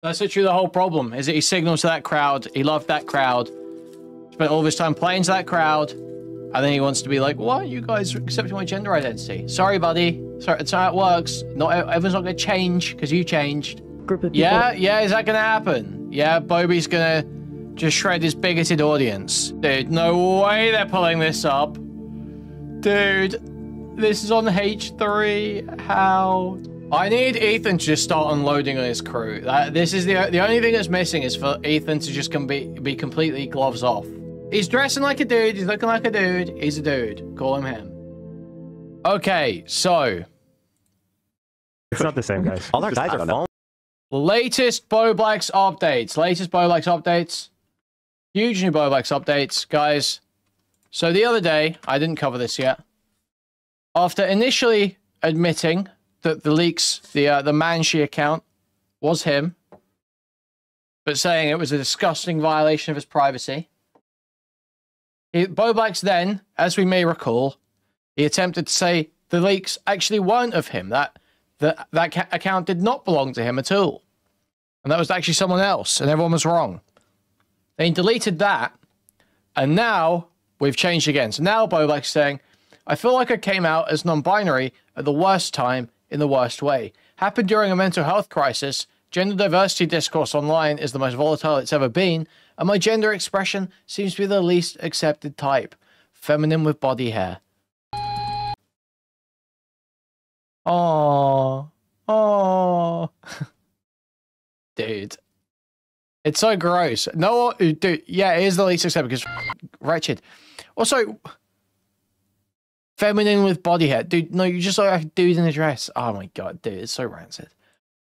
That's literally the whole problem, is that he signals to that crowd, he loved that crowd, spent all of his time playing to that crowd, and then he wants to be like, why aren't you guys accepting my gender identity? Sorry, buddy. Sorry, that's how it works. Not everyone's not going to change because you changed. Group of people. Yeah, is that going to happen? Yeah, Bobby's going to just shred his bigoted audience. Dude, no way they're pulling this up. Dude, this is on H3. How? I need Ethan to just start unloading on his crew. This is the only thing that's missing is for Ethan to just be completely gloves off. He's dressing like a dude. He's looking like a dude. He's a dude. Call him him. Okay, so. It's not the same, guys. All our guys are falling. Latest Bowblax updates. Latest Bowblax updates. Huge new Bowblax updates, guys. So the other day, I didn't cover this yet. After initially admitting that the leaks, the Manshi account was him, but saying it was a disgusting violation of his privacy. Bowblax then, as we may recall, he attempted to say the leaks actually weren't of him, that account did not belong to him at all. And that was actually someone else, and everyone was wrong. Then he deleted that, and now we've changed again. So now Bowblax is saying, I feel like I came out as non-binary at the worst time in the worst way. Happened during a mental health crisis. Gender diversity discourse online is the most volatile it's ever been, and my gender expression seems to be the least accepted type. Feminine with body hair. Oh, dude, it's so gross. No, dude, yeah, it is the least accepted because wretched. Also, feminine with body hair, dude. No, you just look like a dude in a dress. Oh my god, dude, it's so rancid.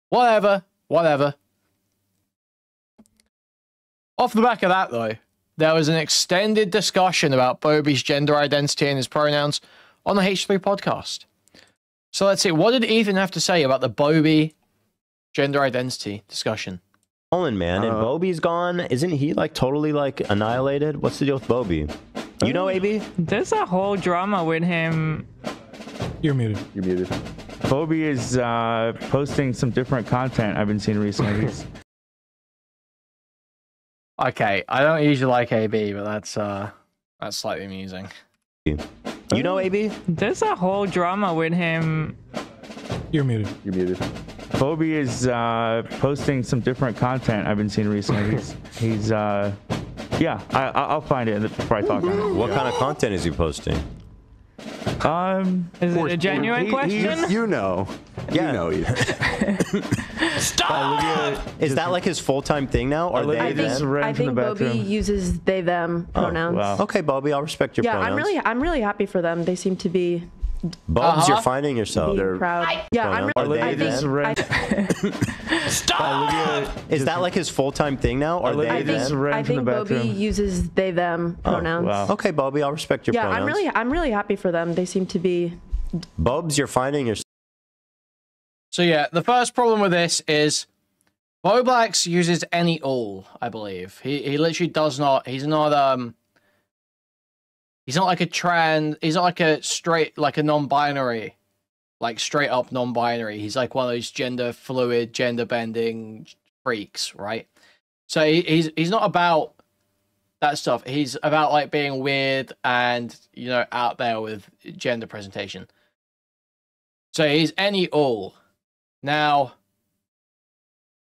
Whatever. Off the back of that, though, there was an extended discussion about Bobby's gender identity and his pronouns on the H3 podcast. So let's see, what did Ethan have to say about the Bobby gender identity discussion? Man, and Bobby's gone. Isn't he like totally like annihilated? What's the deal with Bobby? You know, AB? There's a whole drama with him. You're muted. You're muted. Bobby is posting some different content I've been seeing recently. Okay, I don't usually like AB, but that's slightly amusing. You know, AB? There's a whole drama with him. You're muted. You're muted. Bobby is posting some different content I've been seeing recently. He's yeah, I'll find it before I talk on it. What kind of content is he posting? Is it a genuine question? You know. Yeah. You know. Stop! Is that like his full-time thing now? Or I think Bobby uses they them pronouns. Oh, wow. Okay, Bobby, I'll respect your pronouns. I'm really happy for them. They seem to be Bobs, you're finding yourself. being proud. Yeah, I think Stop! Is that like his full-time thing now? Or I think Bobby uses they them pronouns. Wow. Okay, Bobby, I'll respect your pronouns. Yeah, I'm really happy for them. They seem to be Bobs, you're finding yourself. So yeah, the first problem with this is uses any all, I believe. He literally does not, he's not like a trans, he's not like a straight, like a non-binary, like straight up non-binary. He's like one of those gender fluid, gender bending freaks, right? So he's not about that stuff. He's about like being weird and, you know, out there with gender presentation. So he's any all. Now,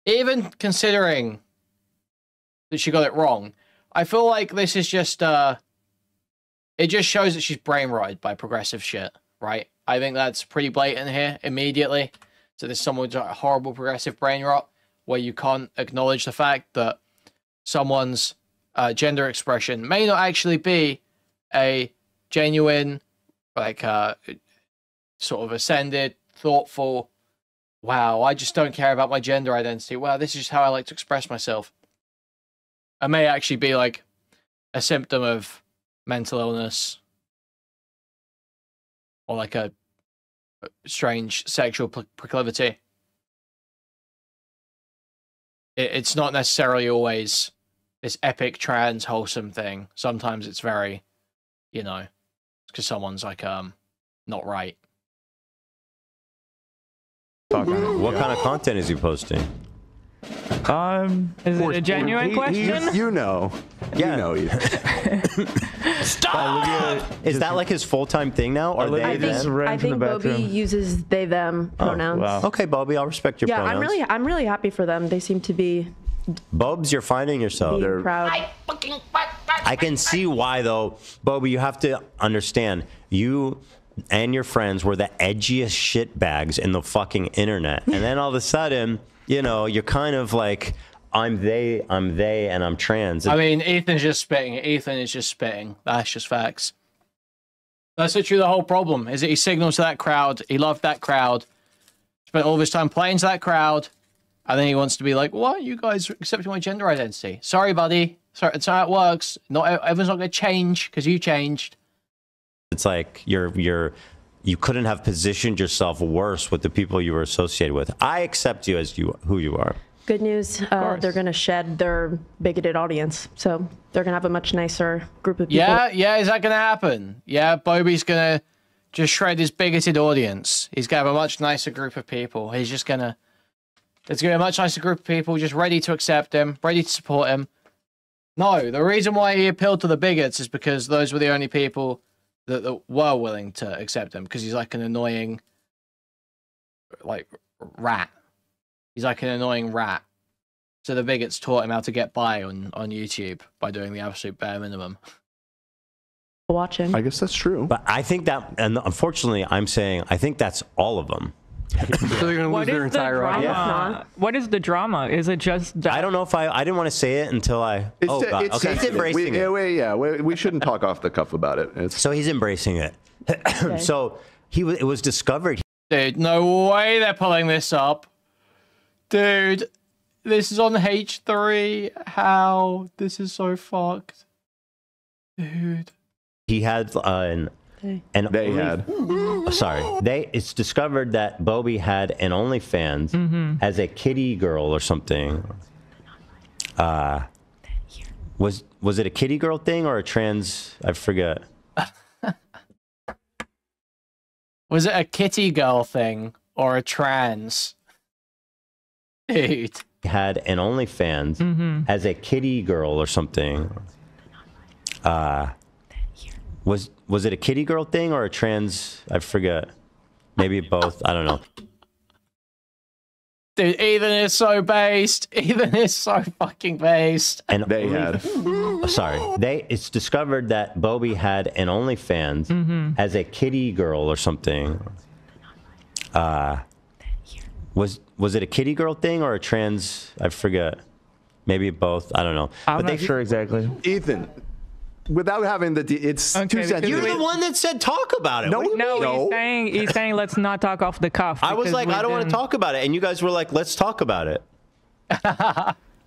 even considering that she got it wrong, I feel like this is just, it just shows that she's brain-rotted by progressive shit, right? I think that's pretty blatant here, immediately. So there's someone with a horrible progressive brain rot, where you can't acknowledge the fact that someone's gender expression may not actually be a genuine, like, sort of ascended, thoughtful, wow, I just don't care about my gender identity. Wow, this is just how I like to express myself. It may actually be like a symptom of mental illness or like a strange sexual proclivity. It's not necessarily always this epic trans wholesome thing. Sometimes it's very, you know, because someone's like not right. What kind of content is he posting? Is it a genuine question? You know. Yeah. You know. Stop! Is that like his full-time thing now? Or they I them? think Bobby uses they them pronouns. wow. Okay, Bobby, I'll respect your Yeah, pronouns. I'm really happy for them. They seem to be Bobs, you're finding yourself. being proud. I can see why, though. Bobby, you have to understand, you and your friends were the edgiest shitbags in the fucking internet. And then all of a sudden, you know, you're kind of like, I'm they, and I'm trans. I mean, Ethan's just spitting. Ethan is just spitting. That's just facts. That's literally the whole problem, is that he signals to that crowd. He loved that crowd. Spent all of his time playing to that crowd. And then he wants to be like, why aren't you guys accepting my gender identity? Sorry, buddy. Sorry, it's how it works. Not everyone's not going to change because you changed. It's like you couldn't have positioned yourself worse with the people you were associated with. I accept you as who you are. Good news, they're going to shed their bigoted audience. So they're going to have a much nicer group of people. Yeah, is that going to happen? Yeah, Bobby's going to just shred his bigoted audience. He's going to have a much nicer group of people. He's just going to... There's going to be a much nicer group of people just ready to accept him, ready to support him. No, the reason why he appealed to the bigots is because those were the only people that were willing to accept him, because he's like an annoying, like, rat. He's like an annoying rat. So the bigots taught him how to get by on YouTube by doing the absolute bare minimum. Watching. I guess that's true. But I think that, and unfortunately, I'm saying, I think that's all of them. So they're going to lose their entire audience. Yeah. What is the drama? Is it just that? I don't know if I didn't want to say it until I. Oh, God. Okay, he's sensitive. embracing it. We shouldn't talk off the cuff about it. So he's embracing it. Okay. So it was discovered. Dude, no way they're pulling this up. Dude, this is on H3. How? This is so fucked. Dude. He had it's discovered that Bobby had an OnlyFans as a kitty girl or something. Was it a kitty girl thing or a trans? I forget. Was it a kitty girl thing or a trans? Dude. He had an OnlyFans as a kitty girl or something. Was it a kitty girl thing or a trans? I forget. Maybe both. I don't know. Dude, Ethan is so based. Ethan is so fucking based. And it's discovered that Bobby had an OnlyFans as a kitty girl or something. Was it a kitty girl thing or a trans? I forget. Maybe both. I don't know. I'm not sure exactly. Ethan, without having it's Okay, too sensitive. You're the one that said talk about it. No, No, he's saying let's not talk off the cuff. I was like, I don't want to talk about it, and you guys were like, let's talk about it.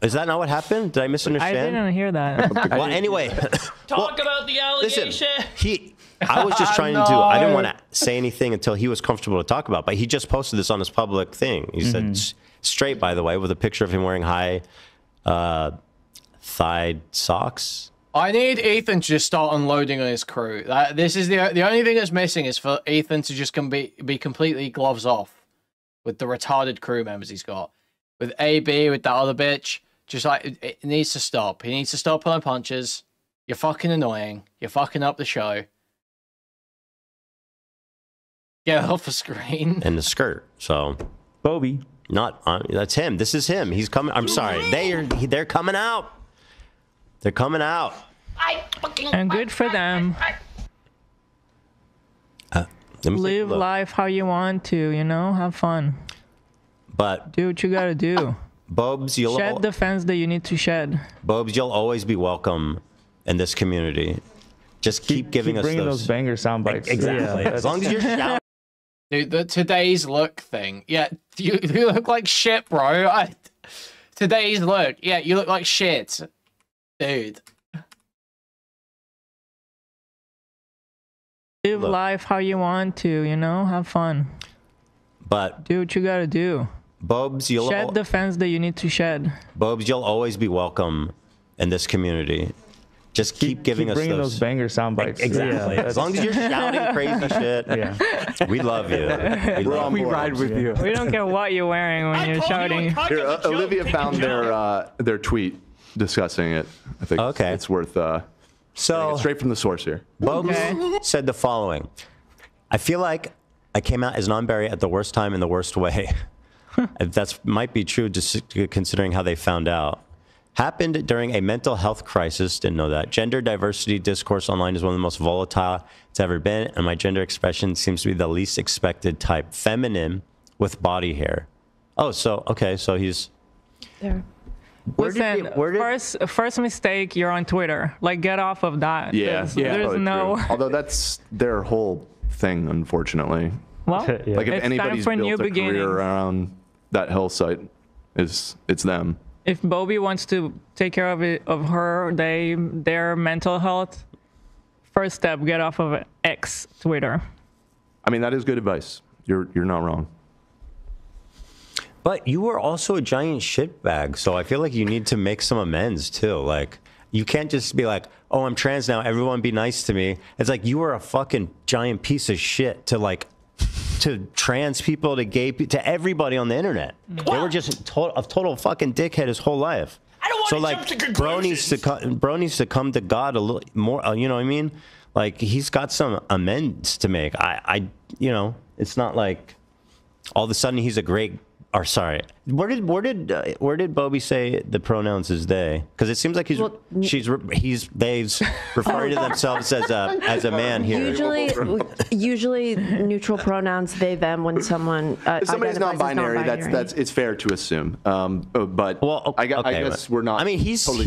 Is that not what happened? Did I I misunderstand? didn't hear that. Well, anyway. Talk about the allegation. Listen, I was just trying to. I didn't want to say anything until he was comfortable to talk about. But he just posted this on his public thing. He said straight, by the way, with a picture of him wearing high thigh socks. I need Ethan to just start unloading on his crew. This is the only thing that's missing is for Ethan to just be completely gloves off with the retarded crew members he's got. With AB, with that other bitch. Just like, it needs to stop. He needs to stop pulling punches. You're fucking annoying. You're fucking up the show. Get off the screen. And the skirt. So, Bobby. That's him. This is him. He's coming. I'm sorry. They're coming out. They're coming out. And good for them. Live life how you want to, you know? Have fun. But do what you gotta do. Bobs, shed the fence that you need to shed. Bobs, you'll always be welcome in this community. Just keep giving us those banger sound bites. Exactly. Yeah. As long as you're shouting. Dude, the today's look thing. Yeah, you look like shit, bro. Today's look. Yeah, you look like shit. Dude. Live life how you want to, you know? Have fun. But do what you gotta do. Bobs, shed the fence that you need to shed. Bobs, you'll always be welcome in this community. Just keep giving us bringing those banger sound bites. Exactly. Yeah. As long as you're shouting crazy shit, we love you. We ride with you. We don't care what you're wearing when you're shouting. Here, Olivia found their tweet discussing it. I think it's worth so straight from the source here. Bobs said the following: I feel like I came out as non-binary at the worst time in the worst way. That might be true, just considering how they found out. Happened during a mental health crisis. Didn't know that. Gender diversity discourse online is one of the most volatile it's ever been, and my gender expression seems to be the least expected type. Feminine with body hair. Oh, so he's there. First mistake, you're on Twitter. Like, get off of that. Yeah, There's no. True. Although that's their whole thing, unfortunately. Well, like if anybody's built a career around that hell site, it's them. If Bobby wants to take care of their mental health, first step, get off of X, Twitter. I mean, that is good advice. You're not wrong. But you were also a giant shitbag, so I feel like you need to make some amends too. Like, you can't just be like, "Oh, I'm trans now. Everyone be nice to me." It's like you were a fucking giant piece of shit to trans people, to gay people, to everybody on the internet. They were just a total fucking dickhead his whole life. I don't want to jump to bro needs to come to God a little more. You know what I mean? Like, he's got some amends to make. It's not like all of a sudden he's a great. Or sorry, where did Bobby say the pronouns is they? Because it seems like they's referring to themselves as a man here. Usually neutral pronouns they them when someone if somebody's non-binary, that's it's fair to assume. But I guess we're not. I mean, he's I'm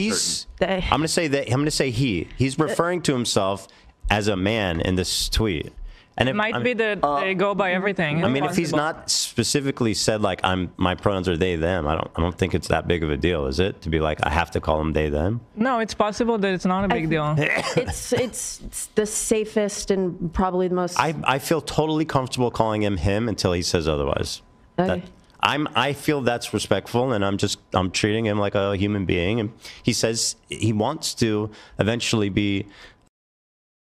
gonna say that. I'm gonna say he's referring to himself as a man in this tweet. And it might be that they go by everything. I mean, if he's not specifically said like my pronouns are they them, I don't think it's that big of a deal, is it? To be like I have to call them they them. No, it's possible that it's not a big deal. It's the safest and probably the most. I feel totally comfortable calling him until he says otherwise. Okay. I feel that's respectful, and I'm treating him like a human being. And he says he wants to eventually be.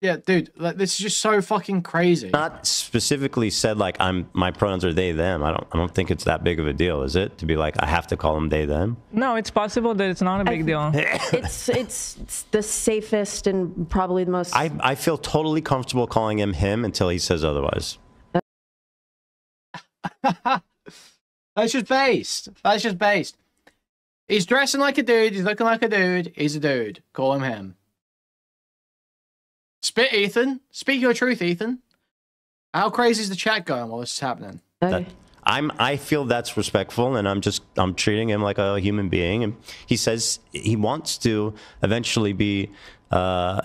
Yeah, dude, like, this is just so fucking crazy. Not specifically said like my pronouns are they them. I don't think it's that big of a deal, is it? To be like I have to call them they them. No, it's possible that it's not a big deal. It's the safest and probably the most. I feel totally comfortable calling him until he says otherwise. That's just based. He's dressing like a dude. He's looking like a dude. He's a dude. Call him him. Spit, Ethan. Speak your truth, Ethan. How crazy is the chat going while this is happening? I feel that's respectful, and I'm treating him like a human being. And he says he wants to eventually be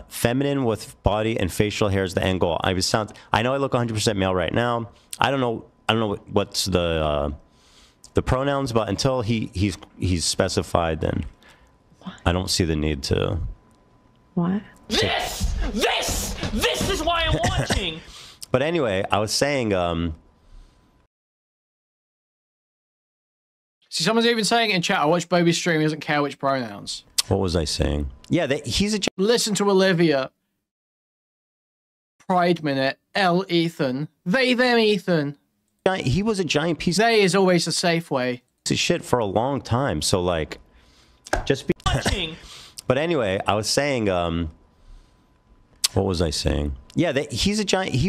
feminine with body and facial hair is the end goal. I know I look 100% male right now. I don't know what's the pronouns, but until he's specified, then I don't see the need to. What? This is why I'm watching. But anyway, I was saying, see, someone's even saying in chat, I watch Bobby's stream, he doesn't care which pronouns. What was I saying? Yeah, he's a... Listen to Olivia. Pride Minute. Ethan. They, them, Ethan. He was a giant piece... They is always the safe way. ...of shit for a long time, so, like, just be... But anyway, I was saying, what was I saying? Yeah, he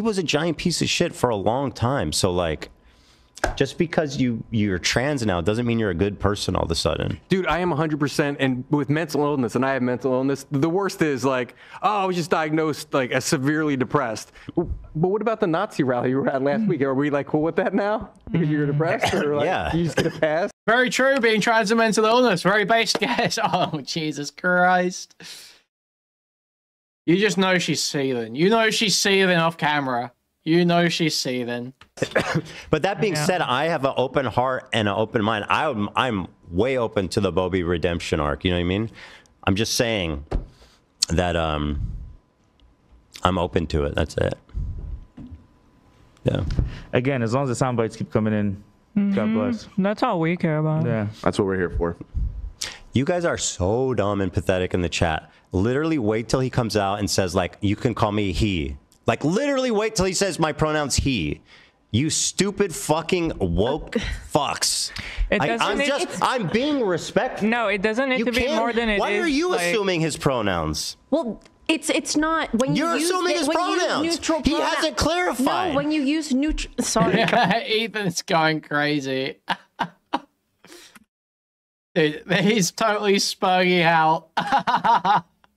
was a giant piece of shit for a long time. So like, just because you're trans now doesn't mean you're a good person all of a sudden. Dude, I am 100%, and with mental illness, and I have mental illness, the worst is like, oh, I was just diagnosed like as severely depressed. But what about the Nazi rally you were at last week? Are we like cool with that now because you're depressed, or like yeah, you just get a pass? Very true. Being trans and mental illness, very basic guess. Oh Jesus Christ! You just know she's seething. You know she's seething off camera. You know she's seething. But that being said, I have an open heart and an open mind. I'm way open to the Bobby redemption arc. You know what I mean? I'm just saying that I'm open to it. That's it. Yeah. Again, as long as the sound bites keep coming in, God bless. That's all we care about. Yeah. That's what we're here for. You guys are so dumb and pathetic in the chat. Literally wait till he comes out and says, like, you can call me he. Like, literally wait till he says my pronouns he. You stupid fucking woke fucks. I'm being respectful. No, it doesn't need to be more than it is. Why are you assuming his pronouns? Well, it's not when you're use assuming his pronouns. Neutral he hasn't clarified. No, when you use neutral. Sorry, Ethan's going crazy. Dude, he's totally spuggy out.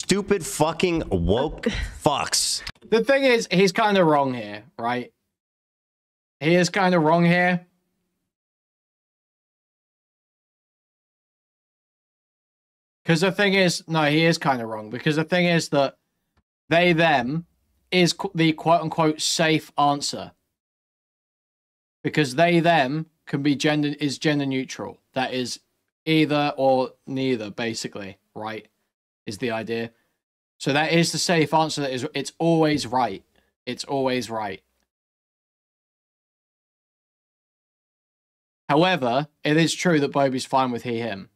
Stupid fucking woke fucks. The thing is, he's kind of wrong here, right? He is kind of wrong here. Because the thing is, no, he is kind of wrong. Because the thing is that they, them is the quote-unquote safe answer. Because they, them can be gender neutral. That is either or neither, basically, right? Is the idea. So that is the safe answer. That is, it's always right. It's always right. However, it is true that Bobby's fine with he, him.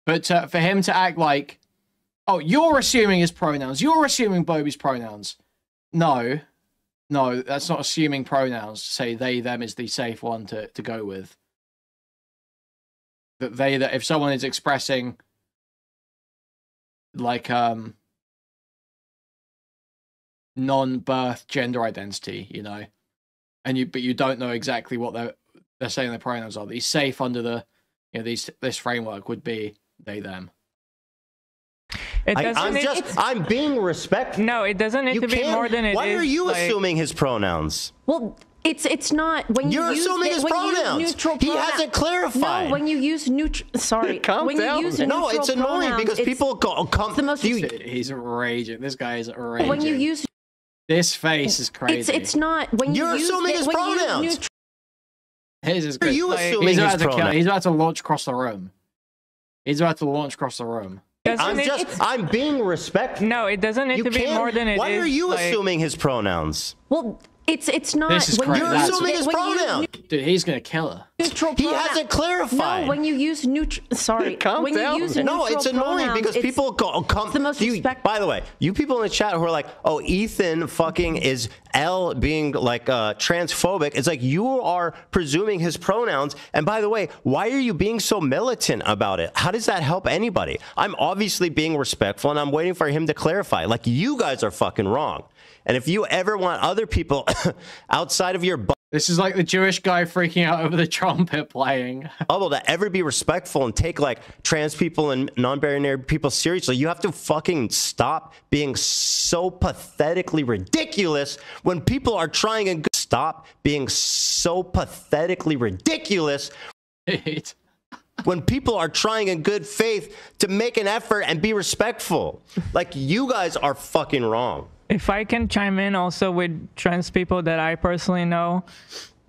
But for him to act like, oh, you're assuming his pronouns. You're assuming Bobby's pronouns. No. No, that's not assuming pronouns. Say they, them is the safe one to go with. That if someone is expressing like non-birth gender identity, you know, but you don't know exactly what they're saying their pronouns are. These safe under the, you know, this framework would be they, them. I'm being respectful. No, it doesn't need to be more than it is. Why are you assuming his pronouns? Well, it's not when you're assuming his pronouns. He hasn't clarified. No, when you use neutral. Sorry, when you use no, it's annoying because people come. The most he's raging. This guy is raging. When you use this face is crazy. It's not when you're assuming his pronouns. His is great. Are you assuming his pronouns? He's about to launch across the room. He's about to launch across the room. I'm being respectful. No, it doesn't need to be more than it is. Why are you assuming his pronouns? Well, it's not. This is when crazy. you're assuming his pronouns. Dude, he's gonna kill her. He hasn't clarified. No, when you use neutral. Sorry, when you use no, it's annoying because people come. The most by the way, you people in the chat who are like, "Oh, Ethan fucking is L being like transphobic." It's like you are presuming his pronouns. And by the way, why are you being so militant about it? How does that help anybody? I'm obviously being respectful, and I'm waiting for him to clarify. Like, you guys are fucking wrong. And if you ever want other people outside of your this is like the Jewish guy freaking out over the trumpet playing. bubble to ever be respectful and take like trans people and non-binary people seriously, you have to fucking stop being so pathetically ridiculous when people are trying and stop being so pathetically ridiculous when people are trying in good faith to make an effort and be respectful. Like, you guys are fucking wrong. If I can chime in also with trans people that I personally know,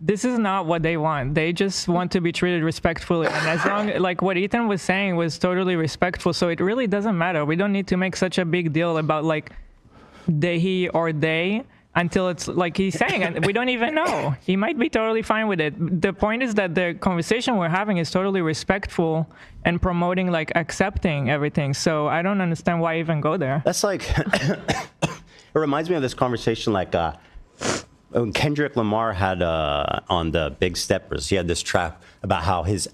this is not what they want. They just want to be treated respectfully. And as long, like what Ethan was saying was totally respectful. So it really doesn't matter. We don't need to make such a big deal about like he or they until it's like he's saying, and we don't even know. He might be totally fine with it. The point is that the conversation we're having is totally respectful and promoting like accepting everything. So I don't understand why even go there. That's like, it reminds me of this conversation like when Kendrick Lamar had on the Big Steppers, he had this track about how his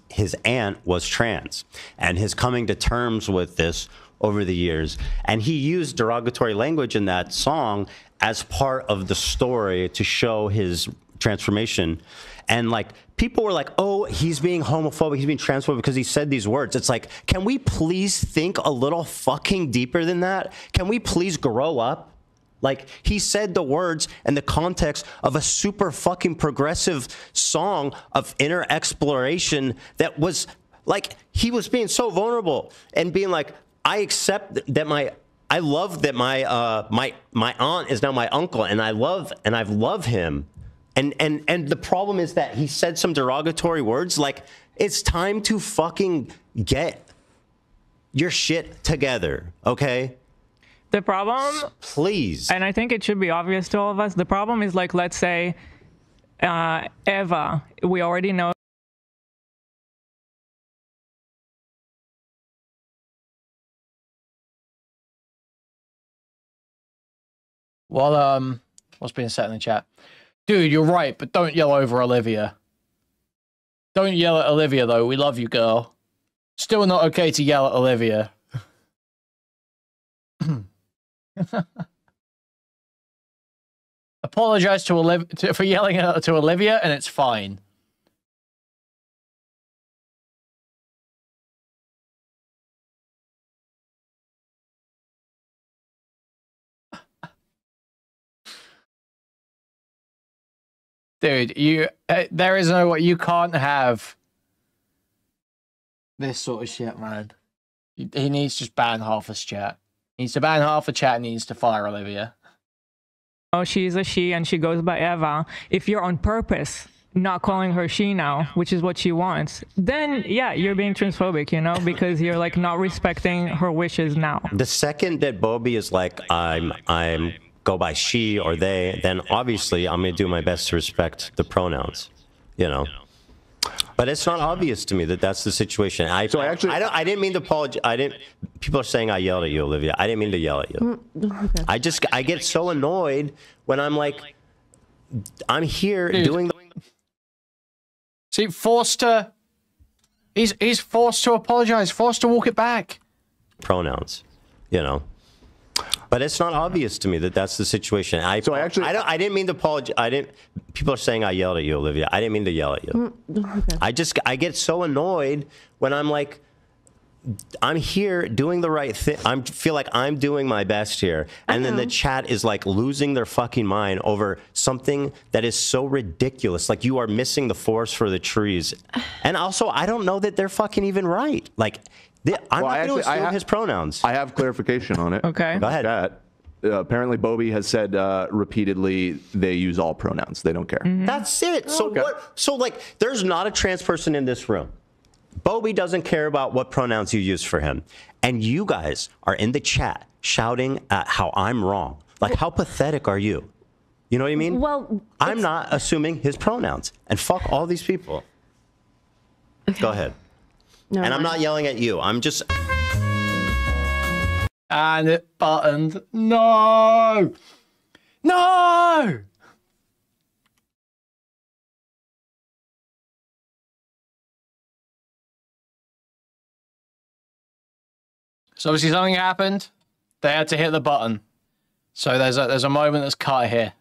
aunt was trans and his coming to terms with this over the years. And he used derogatory language in that song as part of the story to show his transformation. And like, people were like, oh, he's being homophobic, he's being transphobic because he said these words. It's like, can we please think a little fucking deeper than that? Can we please grow up? Like, he said the words in the context of a super fucking progressive song of inner exploration that was like, he was being so vulnerable and being like, I accept that I love that my aunt is now my uncle, and I've loved him. And the problem is that he said some derogatory words. Like, it's time to fucking get your shit together, okay? The problem, please, and I think it should be obvious to all of us, the problem is like, let's say Eva, we already know Well, what's being said in the chat? Dude, you're right, but don't yell over Olivia. Don't yell at Olivia, though. We love you, girl. Still not okay to yell at Olivia. Apologize to for yelling to Olivia, and it's fine. Dude, there is no, you can't have this sort of shit, man. He needs to just ban half his chat. He needs to ban half the chat and he needs to fire Olivia. Oh, she's a she and she goes by Eva. If you're on purpose not calling her she now, which is what she wants, then yeah, you're being transphobic, you know, because you're like not respecting her wishes now. The second that Bobby is like, I'm go by she or they, then obviously I'm going to do my best to respect the pronouns, you know. But it's not obvious to me that that's the situation. I didn't mean to apologize. People are saying I yelled at you, Olivia. I didn't mean to yell at you. Okay. I get so annoyed when I'm like, I'm here doing the... See, forced to... He's forced to apologize, forced to walk it back. Pronouns, you know. But it's not obvious to me that that's the situation. I didn't mean to apologize. People are saying I yelled at you, Olivia. I didn't mean to yell at you. Okay. I get so annoyed when I'm like, I'm here doing the right thing. I feel like I'm doing my best here. And then the chat is like losing their fucking mind over something that is so ridiculous. Like you are missing the forest for the trees. And also, I don't know that they're fucking even right. Like, I'm not going to assume his pronouns. I have clarification on it. Okay. Go ahead. Apparently, Bobby has said repeatedly they use all pronouns. They don't care. That's it. So what? So like, there's not a trans person in this room. Bobby doesn't care about what pronouns you use for him, and you guys are in the chat shouting at how I'm wrong. Like, how pathetic are you? You know what I mean? Well, I'm not assuming his pronouns, and fuck all these people. Okay. Go ahead. No, and I'm not yelling at you. I'm just... And it buttoned. No! No! So obviously something happened. They had to hit the button. So there's a moment that's cut here.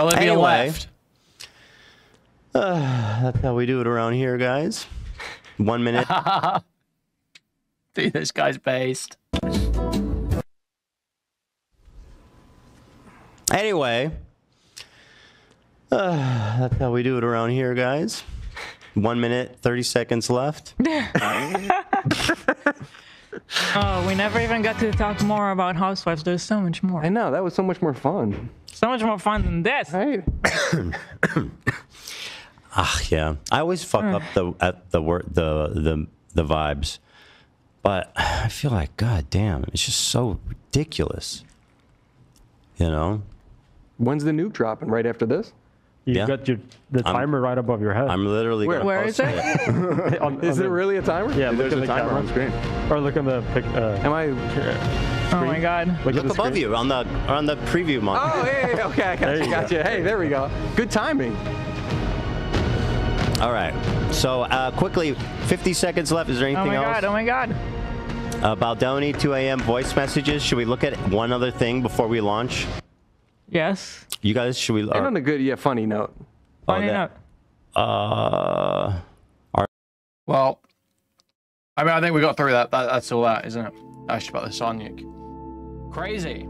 Olivia left. That's how we do it around here, guys. 1 minute. Dude, this guy's based. Anyway. That's how we do it around here, guys. 1 minute, 30 seconds left. Oh, we never even got to talk more about Housewives. There's so much more. I know, that was so much more fun. So much more fun than this. Right? Yeah. I always fuck up the vibes. But I feel like, god damn, it's just so ridiculous. You know? When's the nuke dropping? Right after this? You've got the timer right above your head. I'm literally going to Where is it? Is it really a timer? Yeah, There's look a at the timer on screen. Or look at the pic. Am I? Oh my god. Look above you on the preview monitor. Oh, yeah, okay, I got you. Hey, there we go. Good timing. All right. So quickly, 50 seconds left. Is there anything else? Oh my god. Baldoni, 2 a.m. voice messages. Should we look at one other thing before we launch? Yes. You guys, should we? And on a good, funny note. Funny note. Well, I mean, I think we got through that. That's all that, isn't it? That's about the Sonic. Crazy.